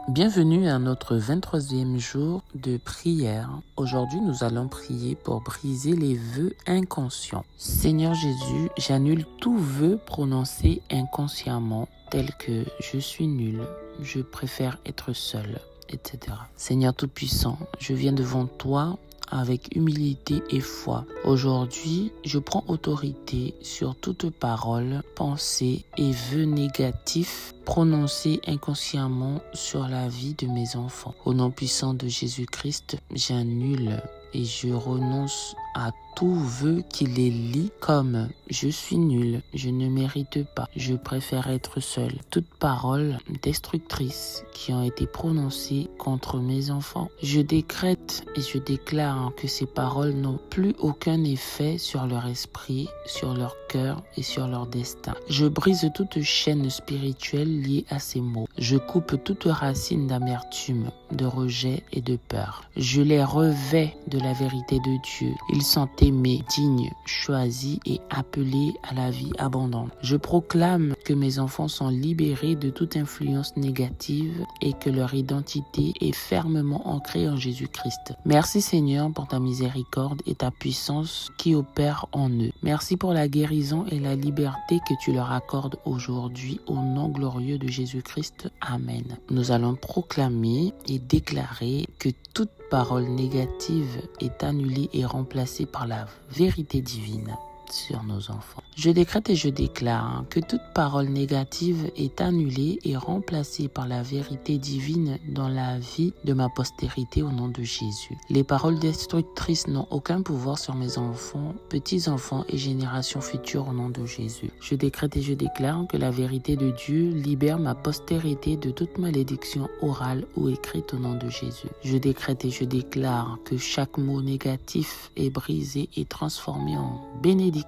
Bienvenue à notre 23e jour de prière. Aujourd'hui, nous allons prier pour briser les vœux inconscients. Seigneur Jésus, j'annule tout vœu prononcé inconsciemment, tel que je suis nul, je préfère être seul, etc. Seigneur Tout-Puissant, je viens devant toi avec humilité et foi. Aujourd'hui, je prends autorité sur toute parole, pensée et vœux négatifs prononcés inconsciemment sur la vie de mes enfants. Au nom puissant de Jésus-Christ, j'annule et je renonce à tout vœu qui les lie comme « je suis nul, je ne mérite pas, je préfère être seul ». Toutes paroles destructrices qui ont été prononcées contre mes enfants, je décrète et je déclare que ces paroles n'ont plus aucun effet sur leur esprit, sur leur cœur et sur leur destin. Je brise toute chaîne spirituelle liée à ces mots. Je coupe toute racine d'amertume, de rejet et de peur. Je les revais de la vérité de Dieu. Ils sont aimés, dignes, choisis et appelés à la vie abondante. Je proclame que mes enfants sont libérés de toute influence négative et que leur identité est fermement ancrée en Jésus-Christ. Merci Seigneur pour ta miséricorde et ta puissance qui opère en eux. Merci pour la guérison et la liberté que tu leur accordes aujourd'hui au nom glorieux de Jésus-Christ. Amen. Nous allons proclamer et déclarer que toute parole négative est annulée et remplacée par la vérité divine sur nos enfants. Je décrète et je déclare que toute parole négative est annulée et remplacée par la vérité divine dans la vie de ma postérité au nom de Jésus. Les paroles destructrices n'ont aucun pouvoir sur mes enfants, petits-enfants et générations futures au nom de Jésus. Je décrète et je déclare que la vérité de Dieu libère ma postérité de toute malédiction orale ou écrite au nom de Jésus. Je décrète et je déclare que chaque mot négatif est brisé et transformé en bénédiction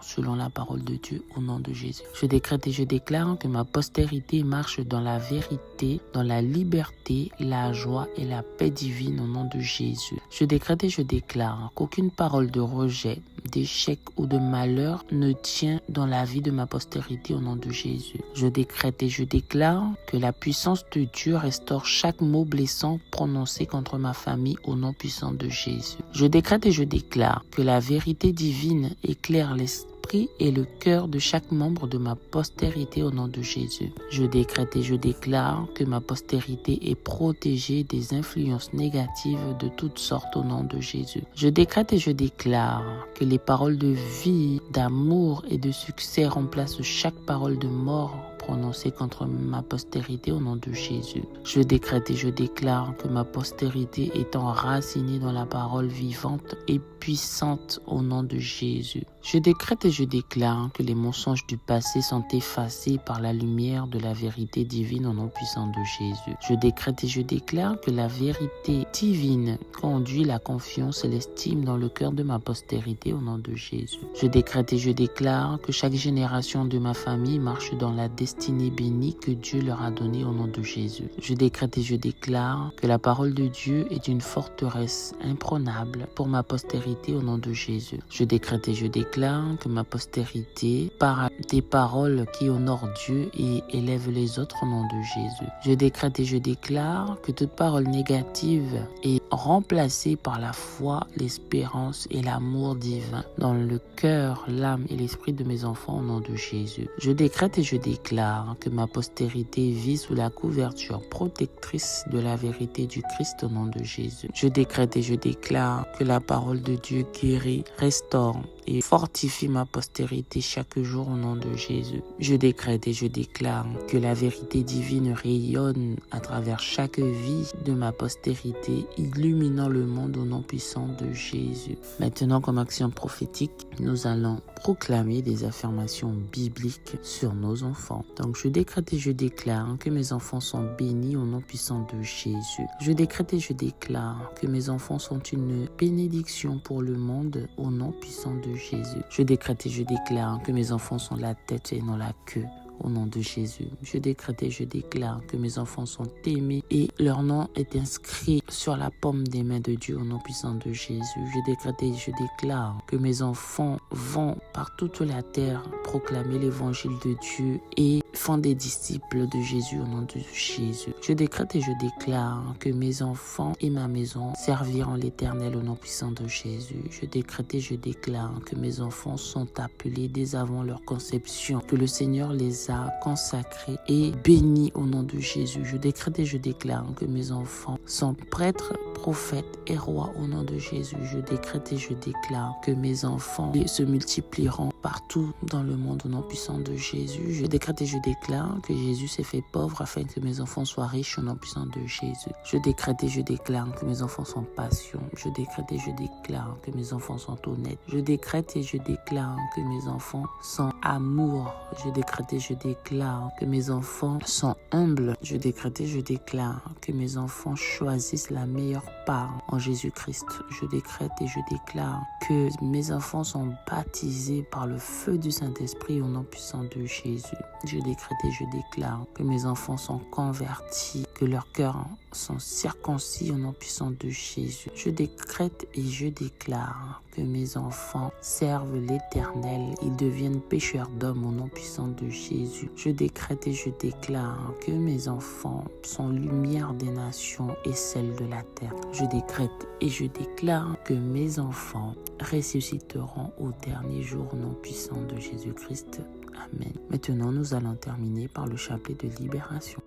selon la parole de Dieu au nom de Jésus. Je décrète et je déclare que ma postérité marche dans la vérité, dans la liberté, la joie et la paix divine au nom de Jésus. Je décrète et je déclare qu'aucune parole de rejet, d'échec ou de malheur ne tient dans la vie de ma postérité au nom de Jésus. Je décrète et je déclare que la puissance de Dieu restaure chaque mot blessant prononcé contre ma famille au nom puissant de Jésus. Je décrète et je déclare que la vérité divine éclaire l'esprit et le cœur de chaque membre de ma postérité au nom de Jésus. Je décrète et je déclare que ma postérité est protégée des influences négatives de toutes sortes au nom de Jésus. Je décrète et je déclare que les paroles de vie, d'amour et de succès remplacent chaque parole de mort prononcée contre ma postérité au nom de Jésus. Je décrète et je déclare que ma postérité est enracinée dans la parole vivante et puissante au nom de Jésus. Je décrète et je déclare que les mensonges du passé sont effacés par la lumière de la vérité divine au nom puissant de Jésus. Je décrète et je déclare que la vérité divine conduit la confiance et l'estime dans le cœur de ma postérité au nom de Jésus. Je décrète et je déclare que chaque génération de ma famille marche dans la destinée bénie que Dieu leur a donnée au nom de Jésus. Je décrète et je déclare que la parole de Dieu est une forteresse imprenable pour ma postérité au nom de Jésus. Je décrète et je déclare que ma postérité par des paroles qui honorent Dieu et élèvent les autres au nom de Jésus. Je décrète et je déclare que toute parole négative est remplacée par la foi, l'espérance et l'amour divin dans le cœur, l'âme et l'esprit de mes enfants au nom de Jésus. Je décrète et je déclare que ma postérité vit sous la couverture protectrice de la vérité du Christ au nom de Jésus. Je décrète et je déclare que la parole de Dieu guérit, restaure et fortifie ma postérité chaque jour au nom de Jésus. Je décrète et je déclare que la vérité divine rayonne à travers chaque vie de ma postérité, illuminant le monde au nom puissant de Jésus. Maintenant, comme action prophétique, nous allons proclamer des affirmations bibliques sur nos enfants. Donc, je décrète et je déclare que mes enfants sont bénis au nom puissant de Jésus. Je décrète et je déclare que mes enfants sont une bénédiction pour le monde au nom puissant de Jésus. Je décrète et je déclare que mes enfants sont la tête et non la queue. Au nom de Jésus, je décrète et je déclare que mes enfants sont aimés et leur nom est inscrit sur la paume des mains de Dieu au nom puissant de Jésus. Je décrète et je déclare que mes enfants vont par toute la terre proclamer l'évangile de Dieu et font des disciples de Jésus au nom de Jésus. Je décrète et je déclare que mes enfants et ma maison serviront l'Éternel au nom puissant de Jésus. Je décrète et je déclare que mes enfants sont appelés dès avant leur conception, que le Seigneur les a consacrés et bénis au nom de Jésus. Je décrète et je déclare que mes enfants sont prêtres, prophètes et rois au nom de Jésus. Je décrète et je déclare que mes enfants se multiplieront partout dans le monde au nom puissant de Jésus. Je décrète et je déclare que Jésus s'est fait pauvre afin que mes enfants soient riches au nom puissant de Jésus. Je décrète et je déclare que mes enfants sont patients. Je décrète et je déclare que mes enfants sont honnêtes. Je décrète et je déclare que mes enfants sont amour. Je décrète et je déclare que mes enfants sont humbles. Je décrète et je déclare que mes enfants choisissent la meilleure part en Jésus-Christ. Je décrète et je déclare que mes enfants sont baptisés par le feu du Saint-Esprit au nom puissant de Jésus. Je décrète et je déclare que mes enfants sont convertis, que leurs cœurs sont circoncis au nom puissant de Jésus. Je décrète et je déclare que mes enfants servent l'Éternel. Ils deviennent pécheurs d'hommes au nom puissant de Jésus. Je décrète et je déclare que mes enfants sont lumière des nations et celle de la terre. Je décrète et je déclare que mes enfants ressusciteront au dernier jour au nom puissant de Jésus-Christ. Amen. Maintenant, nous allons terminer par le chapelet de libération.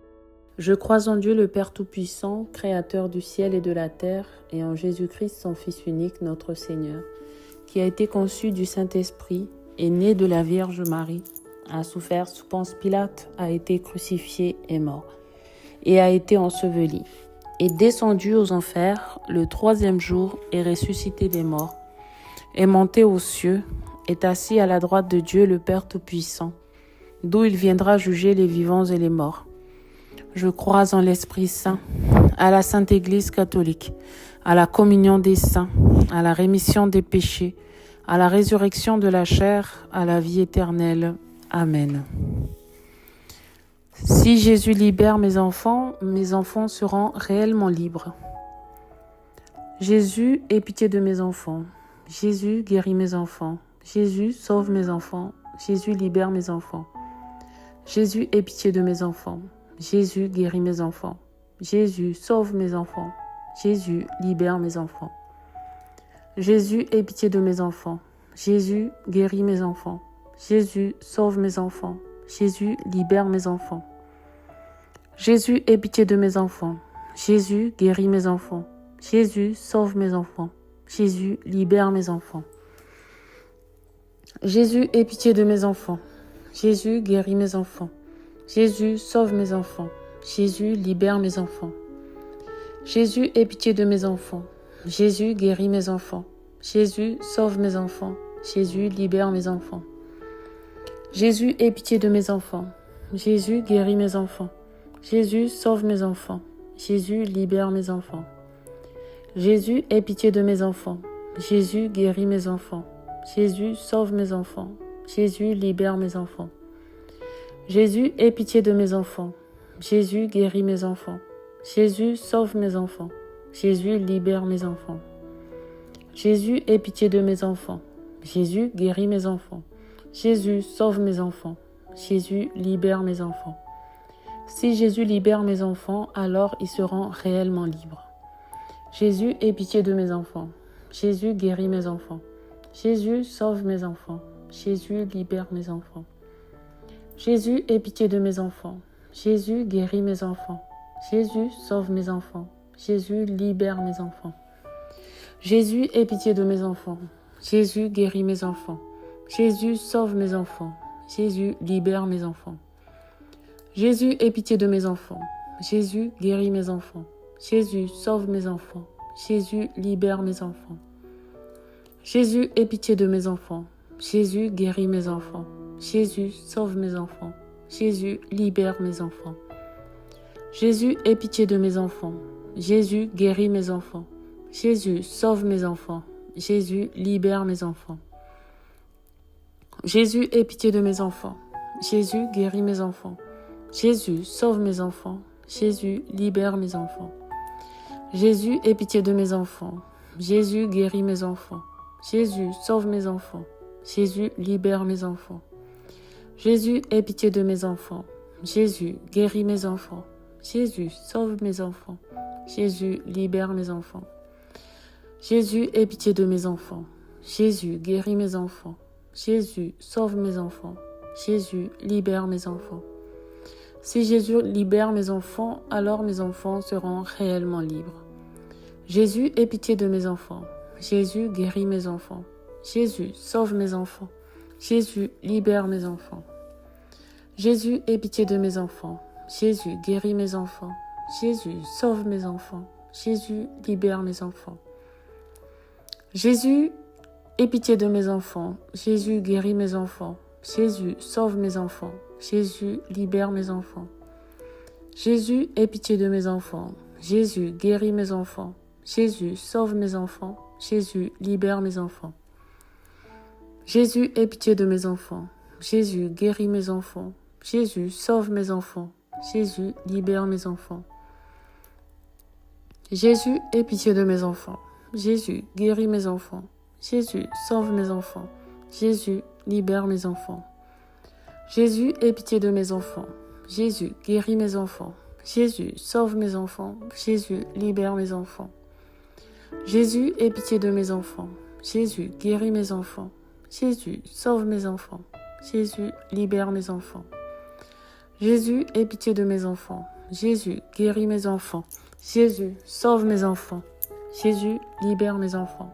Je crois en Dieu le Père Tout-Puissant, Créateur du ciel et de la terre, et en Jésus-Christ, son Fils unique, notre Seigneur, qui a été conçu du Saint-Esprit, est né de la Vierge Marie, a souffert sous Ponce Pilate, a été crucifié et mort, et a été enseveli, est descendu aux enfers, le 3e jour est ressuscité des morts, est monté aux cieux, est assis à la droite de Dieu le Père Tout-Puissant, d'où il viendra juger les vivants et les morts. Je crois en l'Esprit Saint, à la Sainte Église catholique, à la communion des saints, à la rémission des péchés, à la résurrection de la chair, à la vie éternelle. Amen. Si Jésus libère mes enfants seront réellement libres. Jésus, aie pitié de mes enfants. Jésus, guéris mes enfants. Jésus, sauve mes enfants. Jésus, libère mes enfants. Jésus, aie pitié de mes enfants. Jésus, guéris mes enfants. Jésus, sauve mes enfants. Jésus, libère mes enfants. Jésus, aie pitié de mes enfants. Jésus, guéris mes enfants. Jésus, sauve mes enfants. Jésus, libère mes enfants. Jésus, aie pitié de mes enfants. Jésus, guéris mes enfants. Jésus, sauve mes enfants. Jésus, libère mes enfants. Jésus, aie pitié de mes enfants. Jésus, guéris mes enfants. Jésus, sauve mes enfants. Jésus, libère mes enfants. Jésus, aie pitié de mes enfants. Jésus, guéris mes enfants. Jésus, sauve mes enfants. Jésus, libère mes enfants. Jésus, aie pitié de mes enfants. Jésus, guéris mes enfants. Jésus, sauve mes enfants. Jésus, libère mes enfants. Jésus, aie pitié de mes enfants. Jésus, guéris mes enfants. Jésus, sauve mes enfants. Jésus, libère mes enfants. Jésus, aie pitié de mes enfants. Jésus, guéris mes enfants. Jésus, sauve mes enfants. Jésus, libère mes enfants. Jésus, aie pitié de mes enfants. Jésus, guéris mes enfants. Jésus, sauve mes enfants. Jésus, libère mes enfants. Si Jésus libère mes enfants, alors ils seront réellement libres. Jésus, aie pitié de mes enfants. Jésus, guéris mes enfants. Jésus, sauve mes enfants. Jésus, libère mes enfants. Jésus, aie pitié de mes enfants. Jésus, guéris mes enfants. Jésus, sauve mes enfants. Jésus, libère mes enfants. Jésus, aie pitié de mes enfants. Jésus, guéris mes enfants. Jésus, sauve mes enfants. Jésus, libère mes enfants. Jésus, aie pitié de mes enfants. Jésus, guéris mes enfants. Jésus, sauve mes enfants. Jésus, libère mes enfants. Jésus, aie pitié de mes enfants. Jésus, guéris mes enfants. Jésus, sauve mes enfants. Jésus, libère mes enfants. Jésus, aie pitié de mes enfants. Jésus, guéris mes enfants. Jésus, sauve mes enfants. Jésus, libère mes enfants. Jésus, aie pitié de mes enfants. Jésus, guéris mes enfants. Jésus, sauve mes enfants. Jésus, libère mes enfants. Jésus, aie pitié de mes enfants. Jésus, guéris mes enfants. Jésus, sauve mes enfants. Jésus, libère mes enfants. Jésus, aie pitié de mes enfants. Jésus, guéris mes enfants. Jésus, sauve mes enfants. Jésus, libère mes enfants. Jésus, aie pitié de mes enfants. Jésus, guéris mes enfants. Jésus, sauve mes enfants. Jésus, libère mes enfants. Si Jésus libère mes enfants, alors mes enfants seront réellement libres. Jésus, aie pitié de mes enfants. Jésus, guéris mes enfants. Jésus, sauve mes enfants. Jésus, libère mes enfants. Jésus, aie pitié de mes enfants. Jésus, guéris mes enfants. Jésus, sauve mes enfants. Jésus, libère mes enfants. Jésus, aie pitié de mes enfants. Jésus, guéris mes enfants. Jésus, sauve mes enfants. Jésus, libère mes enfants. Jésus, aie pitié de mes enfants. Jésus, guéris mes enfants. Jésus, sauve mes enfants. Jésus, libère mes enfants. Jésus, aie pitié de mes enfants. Jésus, guéris mes enfants. Jésus, sauve mes enfants. Jésus, libère mes enfants. Jésus, aie pitié de mes enfants. Jésus, guéris mes enfants. Jésus, sauve mes enfants. Jésus, libère mes enfants. Jésus, aie pitié de mes enfants. Jésus, guéris mes enfants. Jésus, sauve mes enfants. Jésus, libère mes enfants. Jésus, aie pitié de mes enfants. Jésus, guéris mes enfants. Jésus, sauve mes enfants. Jésus, libère mes enfants. Jésus, aie pitié de mes enfants. Jésus, guéris mes enfants. Jésus, sauve mes enfants. Jésus, libère mes enfants.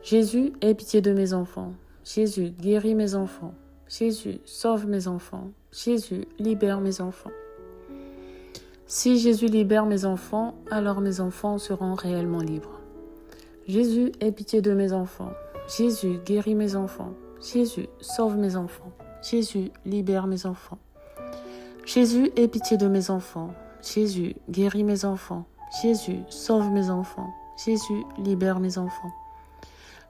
Jésus, aie pitié de mes enfants. Jésus, guéris mes enfants. Jésus, sauve mes enfants. Jésus, libère mes enfants. Si Jésus libère mes enfants, alors mes enfants seront réellement libres. Jésus, aie pitié de mes enfants. Jésus, guéris mes enfants. Jésus, sauve mes enfants. Jésus, libère mes enfants. Jésus, aie pitié de mes enfants. Jésus, guéris mes enfants. Jésus, sauve mes enfants. Jésus, libère mes enfants.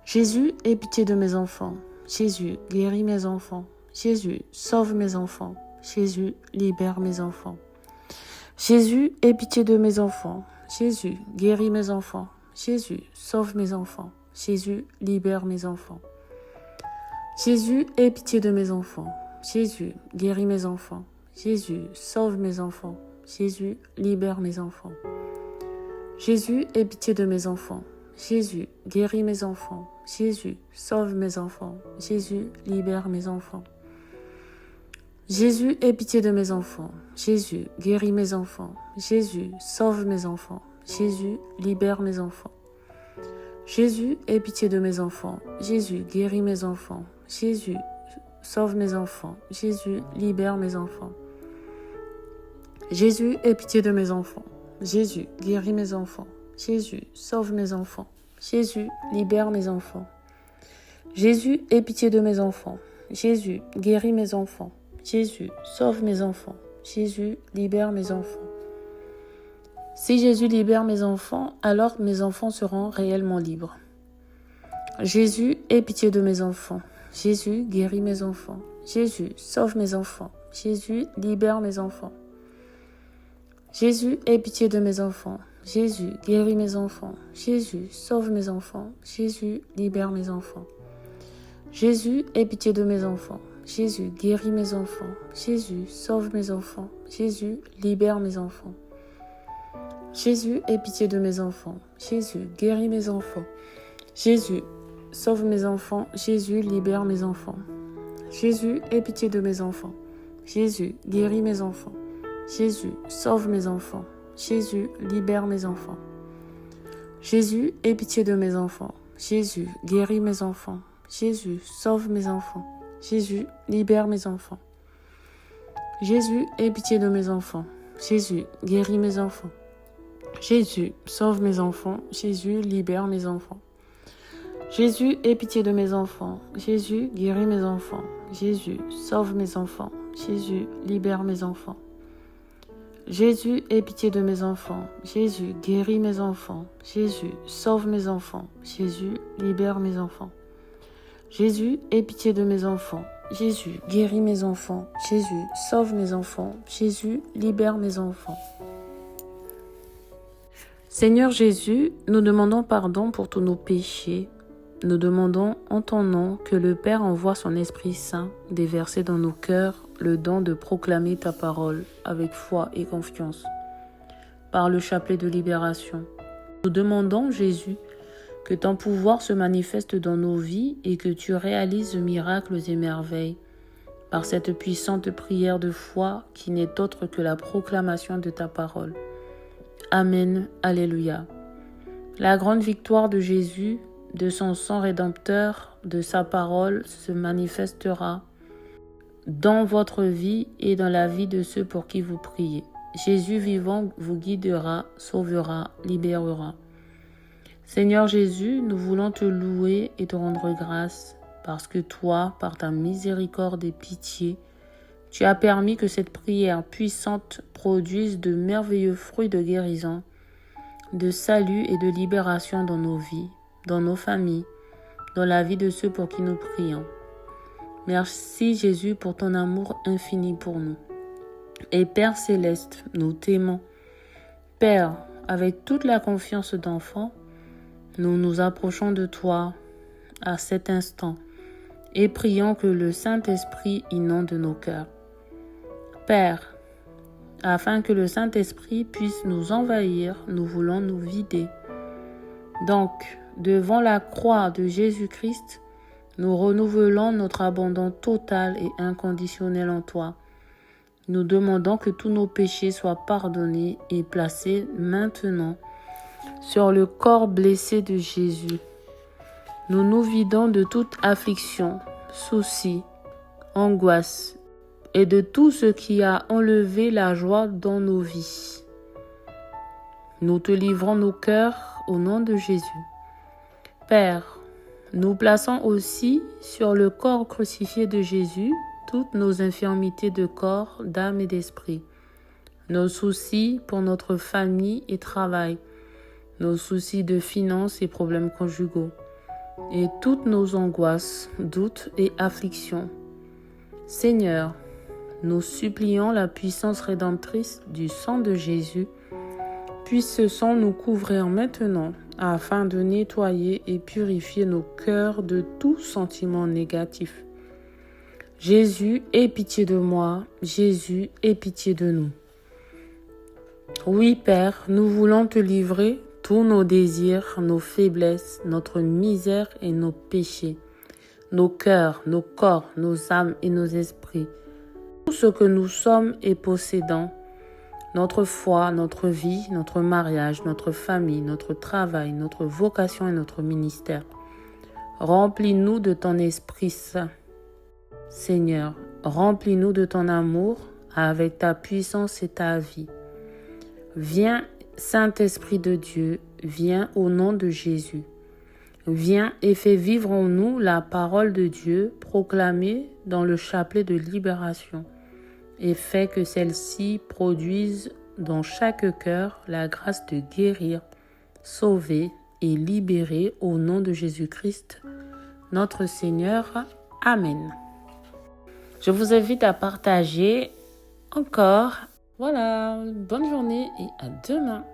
Jésus, aie pitié de mes enfants. Jésus, guéris mes enfants. Jésus, sauve mes enfants. Jésus, libère mes enfants. Jésus, aie pitié de mes enfants. Jésus, guéris mes enfants. Jésus, sauve mes enfants. Jésus, libère mes enfants. Jésus, aie pitié de mes enfants. Jésus, guéris mes enfants. Jésus, sauve mes enfants. Jésus, libère mes enfants. Jésus, aie pitié de mes enfants. Jésus, guéris mes enfants. Jésus, sauve mes enfants. Jésus, libère mes enfants. Jésus, aie pitié de mes enfants. Jésus, guéris mes enfants. Jésus, sauve mes enfants. Jésus, libère mes enfants. Jésus, aie pitié de mes enfants. Jésus, guéris mes enfants. Jésus, sauve mes enfants. Jésus, libère mes enfants. Jésus, aie pitié de mes enfants. Jésus, guéris mes enfants. Jésus, sauve mes enfants. Jésus, libère mes enfants. Jésus, aie pitié de mes enfants. Jésus, guéris mes enfants. Jésus, sauve mes enfants. Jésus, libère mes enfants. Si Jésus libère mes enfants, alors mes enfants seront réellement libres. Jésus, aie pitié de mes enfants. Jésus, guéris mes enfants. Jésus, sauve mes enfants. Jésus, libère mes enfants. Jésus, aie pitié de mes enfants. Jésus, guéris mes enfants. Jésus, sauve mes enfants. Jésus, libère mes enfants. Jésus, aie pitié de mes enfants. Jésus, guéris mes enfants. Jésus, sauve mes enfants. Jésus, libère mes enfants. Jésus, aie pitié de mes enfants. Jésus, guéris mes enfants. Jésus, sauve mes enfants. Jésus, libère mes enfants. Jésus, aie pitié de mes enfants. Jésus, guéris mes enfants. Jésus, sauve mes enfants. Jésus, libère mes enfants. Jésus, aie pitié de mes enfants. Jésus, guéris mes enfants. Jésus, sauve mes enfants. Jésus, libère mes enfants. Jésus, aie pitié de mes enfants. Jésus, guéris mes enfants. Jésus, sauve mes enfants. Jésus, libère mes enfants. Jésus, aie pitié de mes enfants. Jésus, guéris mes enfants. Jésus, sauve mes enfants. Jésus, libère mes enfants. Jésus, aie pitié de mes enfants. Jésus, guéris mes enfants. Jésus, sauve mes enfants. Jésus, libère mes enfants. Jésus, aie pitié de mes enfants. Jésus, guéris mes enfants. Jésus, sauve mes enfants. Jésus, libère mes enfants. Seigneur Jésus, nous demandons pardon pour tous nos péchés. Nous demandons en ton nom que le Père envoie son Esprit Saint déverser dans nos cœurs le don de proclamer ta parole avec foi et confiance par le chapelet de libération. Nous demandons, Jésus, que ton pouvoir se manifeste dans nos vies et que tu réalises miracles et merveilles par cette puissante prière de foi qui n'est autre que la proclamation de ta parole. Amen. Alléluia. La grande victoire de Jésus, de son sang rédempteur, de sa parole se manifestera dans votre vie et dans la vie de ceux pour qui vous priez. Jésus vivant vous guidera, sauvera, libérera. Seigneur Jésus, nous voulons te louer et te rendre grâce parce que toi, par ta miséricorde et pitié, tu as permis que cette prière puissante produise de merveilleux fruits de guérison, de salut et de libération dans nos vies, dans nos familles, dans la vie de ceux pour qui nous prions. Merci Jésus pour ton amour infini pour nous. Et Père Céleste, nous t'aimons. Père, avec toute la confiance d'enfant, nous nous approchons de toi à cet instant et prions que le Saint-Esprit inonde nos cœurs. Père, afin que le Saint-Esprit puisse nous envahir, nous voulons nous vider. Donc, devant la croix de Jésus-Christ, nous renouvelons notre abandon total et inconditionnel en toi. Nous demandons que tous nos péchés soient pardonnés et placés maintenant sur le corps blessé de Jésus. Nous nous vidons de toute affliction, souci, angoisse et de tout ce qui a enlevé la joie dans nos vies. Nous te livrons nos cœurs au nom de Jésus. Père, nous plaçons aussi sur le corps crucifié de Jésus toutes nos infirmités de corps, d'âme et d'esprit, nos soucis pour notre famille et travail, nos soucis de finances et problèmes conjugaux, et toutes nos angoisses, doutes et afflictions. Seigneur, nous supplions la puissance rédemptrice du sang de Jésus, puisse ce sang nous couvrir maintenant, afin de nettoyer et purifier nos cœurs de tout sentiment négatif. Jésus, aie pitié de moi. Jésus, aie pitié de nous. Oui, Père, nous voulons te livrer tous nos désirs, nos faiblesses, notre misère et nos péchés, nos cœurs, nos corps, nos âmes et nos esprits, tout ce que nous sommes et possédons, notre foi, notre vie, notre mariage, notre famille, notre travail, notre vocation et notre ministère. Remplis-nous de ton Esprit Saint. Seigneur, remplis-nous de ton amour avec ta puissance et ta vie. Viens, Saint-Esprit de Dieu, viens au nom de Jésus. Viens et fais vivre en nous la parole de Dieu proclamée dans le chapelet de libération et fais que celle-ci produise dans chaque cœur la grâce de guérir, sauver et libérer au nom de Jésus-Christ, notre Seigneur. Amen. Je vous invite à partager encore. Voilà, bonne journée et à demain.